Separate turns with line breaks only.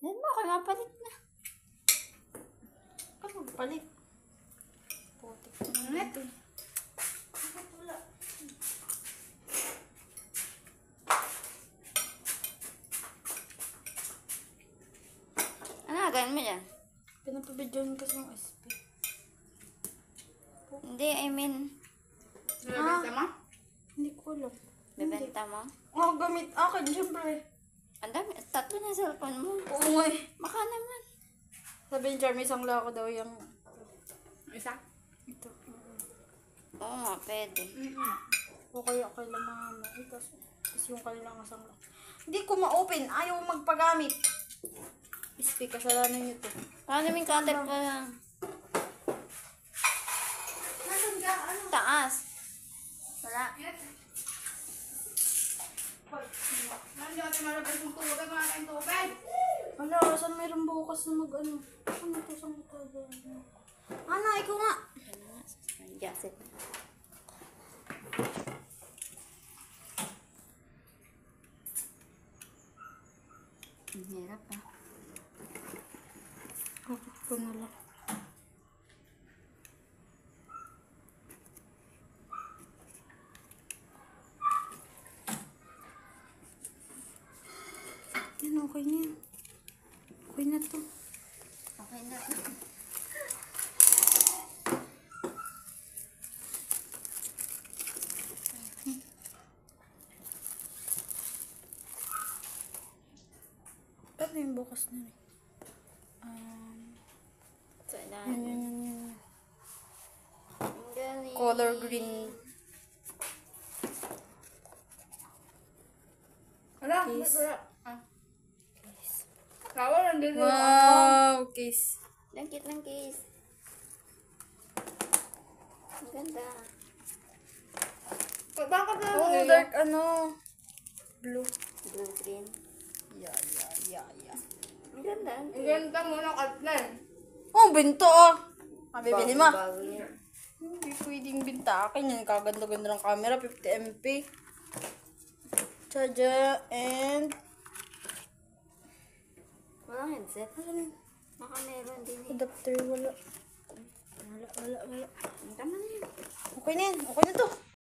Yan mo, kaya mapalit na.
Ikaw magpalit. Putik na natin. Bakit wala?
Ano, gawin mo dyan?
Pinapabidyoan kasi ng SP.
Hindi, I mean,
Bibenta mo? Hindi ko alam.
bebenta mo?
Gamit akin, syempre.
Ang dami, tatlo na cellphone mo.
Oo nga eh.
Baka naman.
Sabi ni Charmy, isang lako daw yung... Isa? Ito.
Oo nga, pwede.
O kaya kailan mama. Tapos yung kailang isang lako. Hindi ko ma-open. Ayaw magpagamit. SP, kasalanan nyo to.
Paano yung cutter pa lang?
Nasaan ka? Ano?
Taas. Wala.
Nandiyan natin malabas yung tubig. Mga tayong tubig. Wala, saan mayroon bukas na mag-ano? Ano to? Saan ito? Ana, ikaw nga.
Ano nga, Jacet. Ang hirap ah.
Kapit ko na lang. Yan, okay na yan. Okay na to.
Okay na.
Ano yung bukas na rin?
So,
Yan.
Ang galing.
Color green. Wala,
Kiss.
wala. Kawa, nandun yung
Wow,
kiss.
Langkit ng kiss. Ang ganda.
Bakit na
Oh,
dark blue.
Blue green.
Yeah.
Ang ganda. Ang
Ang ganda mo ng Adnan. Oh, binto ah. Mabibili mo.
bago yan.
Hindi pwedeng binta akin yan. Kaganda-ganda ng camera. 50MP. Charger and...
Walang headset.
Ano?
Baka meron din eh.
Adapter. Wala.
Ang tama na yun.
Okay na yan. Okay na to.